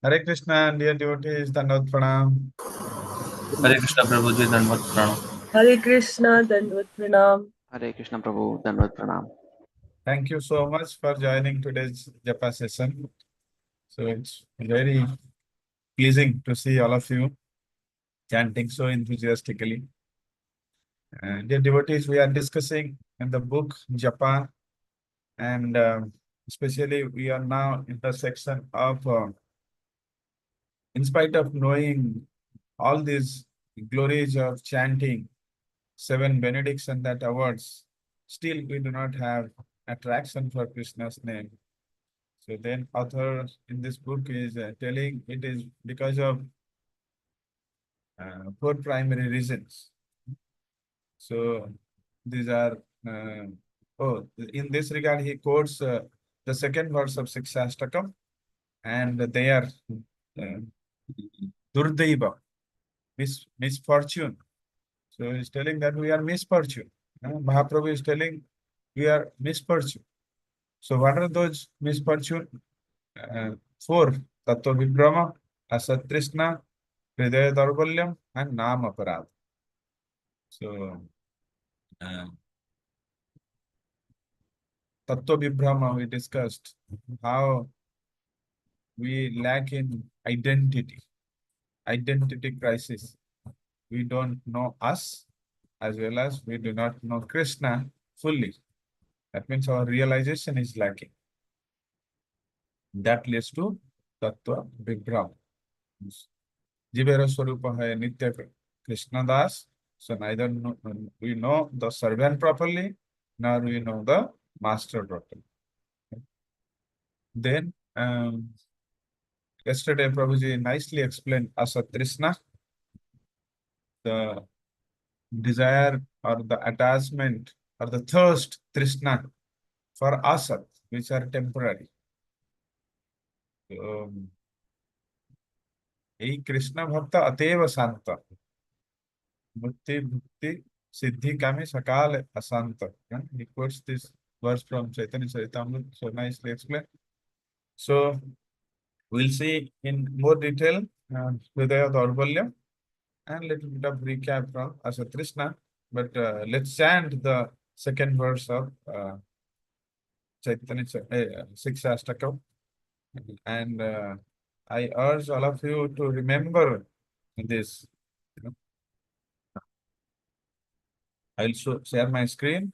Hare Krishna, dear devotees, Dandavat Pranam. हरे कृष्ण प्रभु जी दंडवत प्रणाम। हरे कृष्णा दंडवत प्रणाम। हरे कृष्ण प्रभु दंडवत प्रणाम। Thank you so much for joining today's Japa session. So it's very pleasing to see all of you chanting so enthusiastically. Dear devotees, we are discussing in the book Japa, and especially we are now in the section of, in spite of knowing all these glories of chanting, seven benediction that awards, still we do not have attraction for Krishna's name. So then author in this book is telling it is because of four primary reasons. So these are, in this regard, he quotes the second verse of Sikshastakam, and they are uh, Durdaiva, misfortune. So he's telling that we are misfortune. Mahaprabhu is telling we are misfortune. So what are those misfortune? Four: Tattva Vibhrama, Asat Trishna, Hridaya Daurbalyam, and Nam Aparad. So, uh, Tattva Vibhrama, we discussed how we lack in identity crisis. We don't know us as well as we do not know Krishna fully. That means our realization is lacking. That leads to Tattva Vibhrama. Jivera Swarupa hai Nitya Krishna Das. So neither we know the servant properly, nor we know the master properly. Then yesterday Prabhuji nicely explained Asat Trishna, the desire or the attachment or the thirst Trishna for Asat, which are temporary. এই কৃষ্ণ ভক্ত अतेव शांत मुक्ति भुक्ति siddhi kami sakal asanta. He quotes this verse from Chaitanya Charitamrita, so nicely explained. So we'll see in more detail Hridaya Daurbalya and little bit of recap from Asa Krishna. But let's chant the second verse of Chaitanya Sikshastakam. And I urge all of you to remember this. I'll share my screen.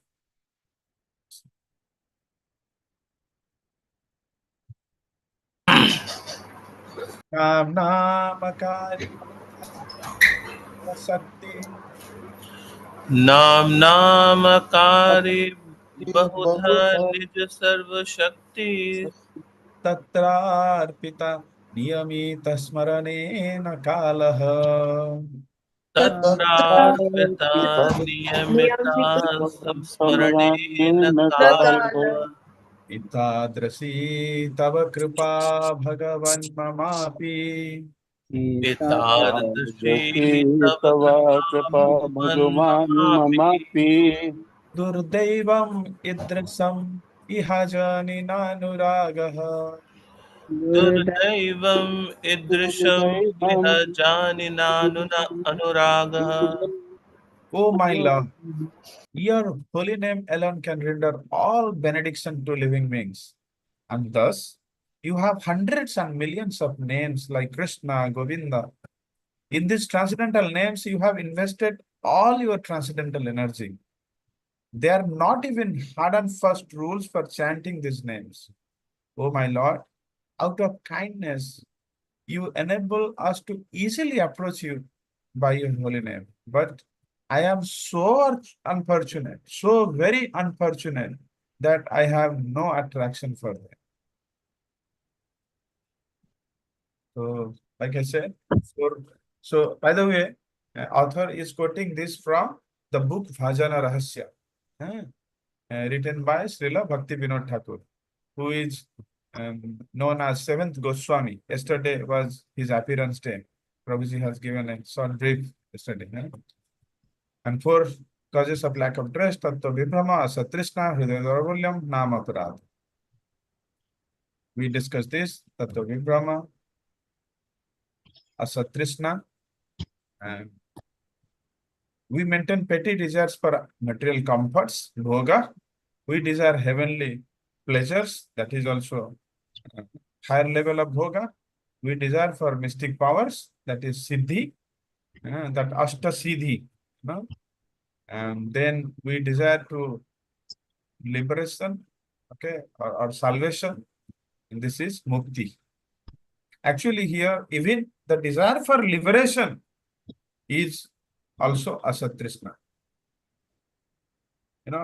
Nam Namakari Sakti नाम नामकारी बहुधा बहुधा निज सर्व शक्ति Tatrarpita Niyamita Smaranena Kalaha तत्रार्पिता नियमिता संस्मरणेन कालः Itadrasi Tava Kripa Bhagavan Mamapi पितादृशी तव तवा कृपा कृपा भगवन् भगवान् ममापि ममापि Durdaivam Idrisam Ihajani Nanuragaha. दुर्दैवम् ईदृशम् इह जानिनानुना अनुरागः Oh my Lord, your holy name alone can render all benediction to living beings. And thus, you have hundreds and millions of names like Krishna, Govinda. In these transcendental names, you have invested all your transcendental energy. They are not even hard and fast rules for chanting these names. Oh my Lord, out of kindness, you enable us to easily approach you by your holy name. But I am so unfortunate, so very unfortunate that I have no attraction for them. So, like I said, so by the way, author is quoting this from the book Bhajana Rahasya, written by Srila Bhakti Vinod Thakur, who is known as Seventh Goswami. Yesterday was his appearance day. Prabhuji has given a short brief yesterday. And four causes of lack of trust: Tattva Vibhrama, Asatrishna, Hridaya Daurbalyam, Nama Aparad. We discussed this, Tattva Vibhrama. asatrishna. And we maintain petty desires for material comforts, bhoga. We desire heavenly pleasures, that is also higher level of bhoga. We desire for mystic powers, that is siddhi, that ashta siddhi. No? And then we desire to liberation, okay, or salvation. And this is mukti. Actually, here, even the desire for liberation is also asatrishna.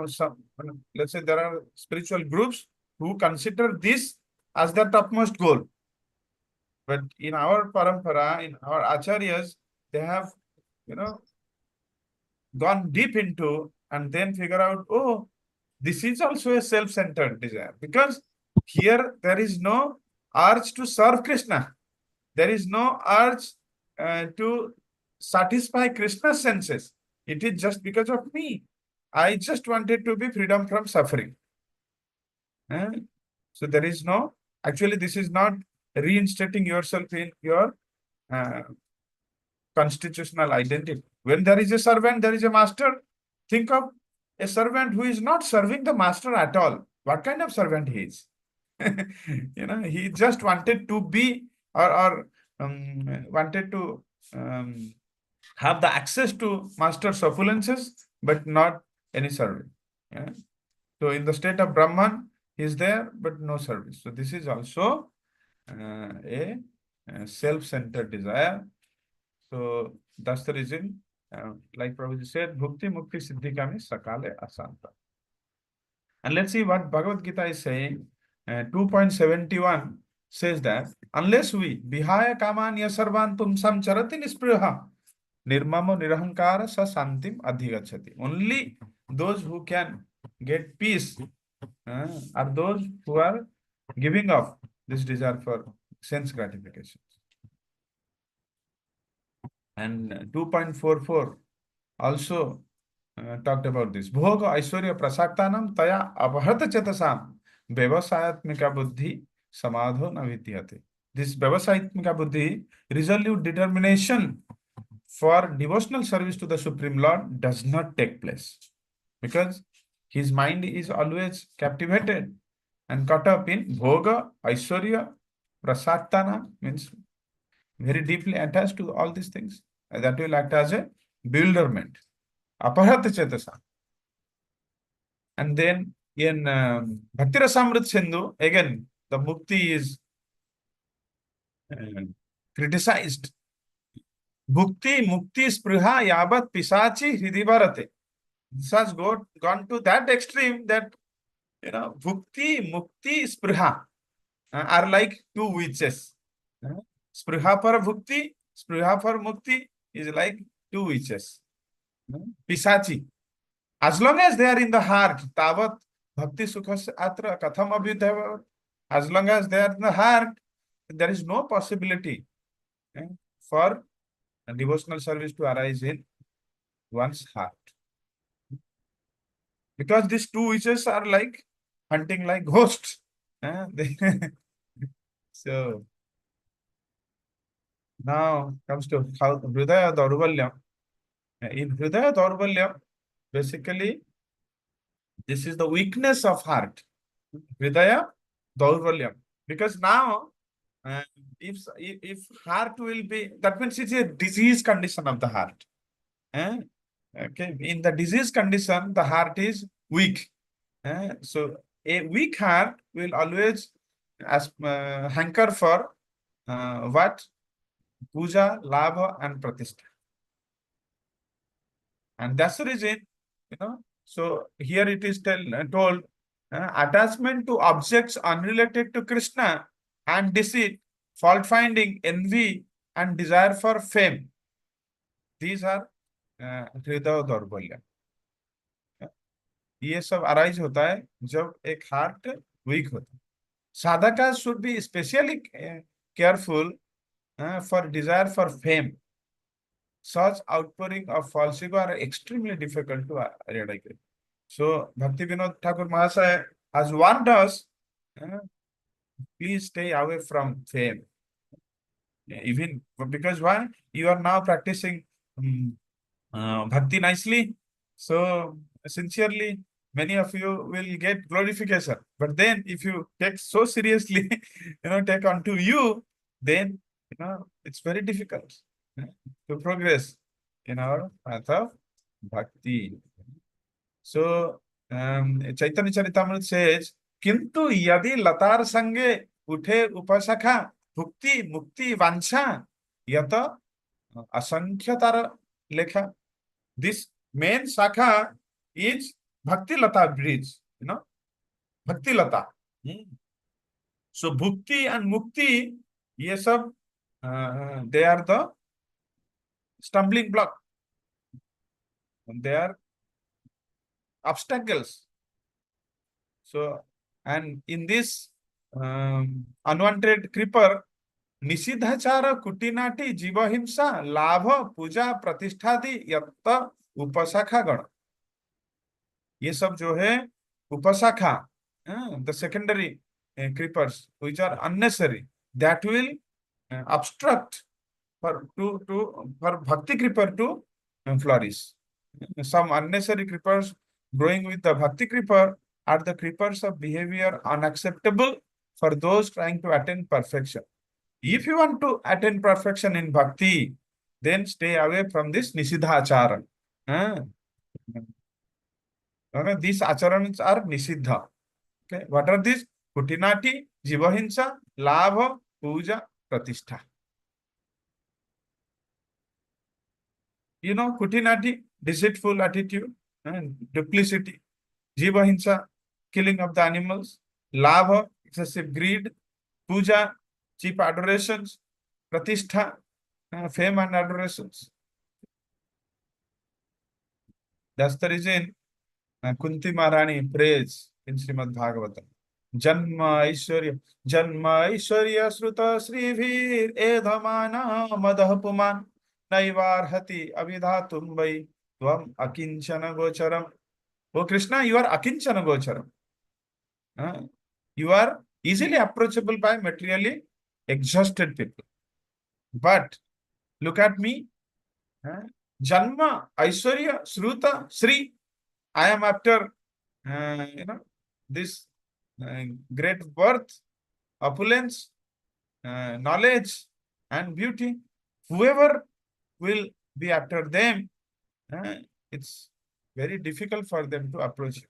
Some, let's say there are spiritual groups who consider this as the topmost goal. But in our parampara, in our acharyas, they have, you know, gone deep into and then figure out, oh, this is also a self-centered desire. Because here there is no urge to serve Krishna. There is no urge to satisfy Krishna's senses. It is just because of me. I just wanted to be freedom from suffering. So there is no, actually this is not reinstating yourself in your uh, constitutional identity. When there is a servant, there is a master. Think of a servant who is not serving the master at all. What kind of servant he is? He just wanted to be or wanted to have the access to master's opulences, but not any service. Yeah? So in the state of Brahman, he is there, but no service. So this is also a self-centered desire. So that's the reason, like Prabhuji said, Bhukti Mukti Siddhi Kami Sakale Asanta. And let's see what Bhagavad Gita is saying. 2.71 says that unless we Vihaya Kaman Yasarvan Pumsam Charati Nispriha Nirmamo Nirahankara Sa Santim Adhigachati. Only those who can get peace are those who are giving up this desire for sense gratification. And 2.44 also talked about this. Bhoga Aishwarya Prasaktanam Taya Abharta Chetasam Vyavasayatmika Buddhi Samadho Navityate. This Vyavasayatmika Buddhi, resolute determination for devotional service to the Supreme Lord, does not take place because his mind is always captivated and caught up in Bhoga, Aishwarya, Prasaktana, means very deeply attached to all these things. That will act as a bewilderment. Aparhata Chetasa. And then in Bhakti Rasamrit Sindhu, again, the mukti is criticized. Bhukti mukti spriha yabat pisachi hridivarate. This has gone to that extreme that, bhukti mukti spriha are like two witches. Spriha for bhukti, spriha for mukti is like two witches. Pisachi. As long as they are in the heart, tavat bhakti sukhas atra katham abhyudhava. As long as they are in the heart, there is no possibility for devotional service to arise in one's heart. Because these two witches are like hunting like ghosts. So now comes to how Hridaya Daurvalyam. In Hridaya Daurvalyam, basically, this is the weakness of heart. Hridaya Daurvalyam. Because now, if heart will be, that means it's a disease condition of the heart. Okay, in the disease condition, the heart is weak. So a weak heart will always hanker for what? Puja, Labha, and Pratishtha. And that's the reason, so here it is told, attachment to objects unrelated to Krishna and deceit, fault finding, envy, and desire for fame. These are हृदय दौर्बल्य. ये सब arise होता है जब एक heart week होता है. Sadhaka should be especially careful for desire for fame. Such outpouring of false ego are extremely difficult to eradicate. So Bhakti Vinod Thakur Mahasaya has warned us, please stay away from fame. Even because why? You are now practicing bhakti nicely. So sincerely, many of you will get glorification. But then if you take so seriously, take onto you, then it's very difficult to progress in our path of bhakti. So Chaitanya Charitamrita says, Kintu yadi latar sange uthe upasakha bhukti mukti vancha yata asankhya lekha. This main shakha is Bhakti Lata bridge, Bhakti Lata. So Bhukti and Mukti, ye sab, they are the stumbling block. They are obstacles. So, and in this unwanted creeper, निषिद्धाचार कुटिनाटी जीवहिंसा लाभ पूजा प्रतिष्ठादि यत्त उपशाखा गण, ये सब जो है उपशाखा, the secondary creepers which are unnecessary, that will obstruct for bhakti creeper to flourish. Some unnecessary creepers growing with the bhakti creeper are the creepers of behavior unacceptable for those trying to attain perfection. If you want to attain perfection in bhakti, then stay away from this nishidha achara. These acharans are nishidha. Okay, what are these? Kutinati, jivahinsa, labha, puja, pratishtha. Kutinati, deceitful attitude and duplicity. Jivahinsa, killing of the animals. Labha, excessive greed. Puja, cheap adorations. Pratishtha, fame and adorations. That's the reason Kunti Maharani prays in Srimad Bhagavatam. Janma Aishwarya Sruta Srivir Edhamana Madah Puman Naivarhati Abhidhatum Vai Tvam Akinchana Gocharam. Oh Krishna, you are Akinchana Gocharam. You are easily approachable by materially exhausted people. But look at me. Janma Aishwarya Sruta Sri. I am after this great birth, opulence, knowledge, and beauty. Whoever will be after them, it's very difficult for them to approach you.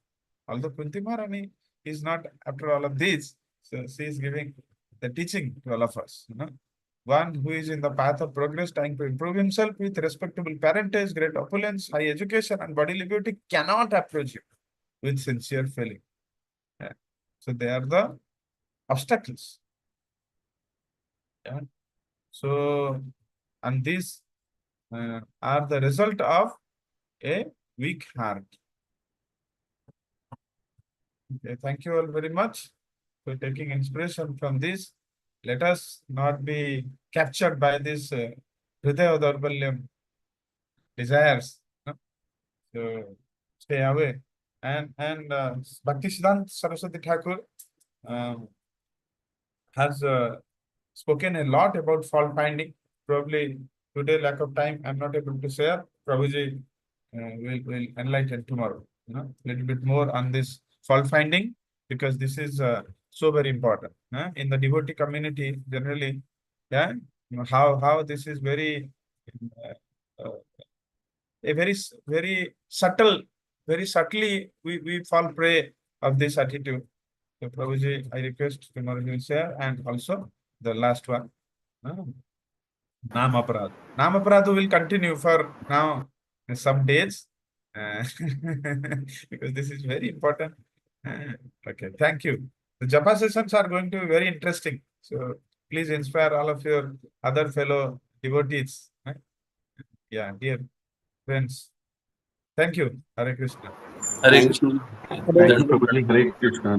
Although Kunti Maharani is not after all of these, so she is giving the teaching to all of us. One who is in the path of progress, trying to improve himself with respectable parentage, great opulence, high education, and bodily beauty cannot approach you with sincere feeling. So they are the obstacles. So, and these are the result of a weak heart. Okay, thank you all very much for taking inspiration from this. Let us not be captured by this Hridaya Daurbalyam desires. So stay away. And Bhaktisiddhanta Saraswati Thakur has spoken a lot about fault finding. Probably today, lack of time, I'm not able to share. Prabhuji will enlighten tomorrow, little bit more on this fault finding, because this is so very important in the devotee community generally. Yeah, how this is very uh, a very subtle, very subtly we fall prey of this attitude. So Prabhuji, I request tomorrow you will share, and also the last one, Namaparad. Namaparad will continue for now some days, because this is very important. Okay, thank you. The Japa sessions are going to be very interesting. So please inspire all of your other fellow devotees. Yeah, dear friends. Thank you. Hare Krishna. Hare Thank Krishna. you. Thank Thank you, you. Prabhuji. Hare Krishna.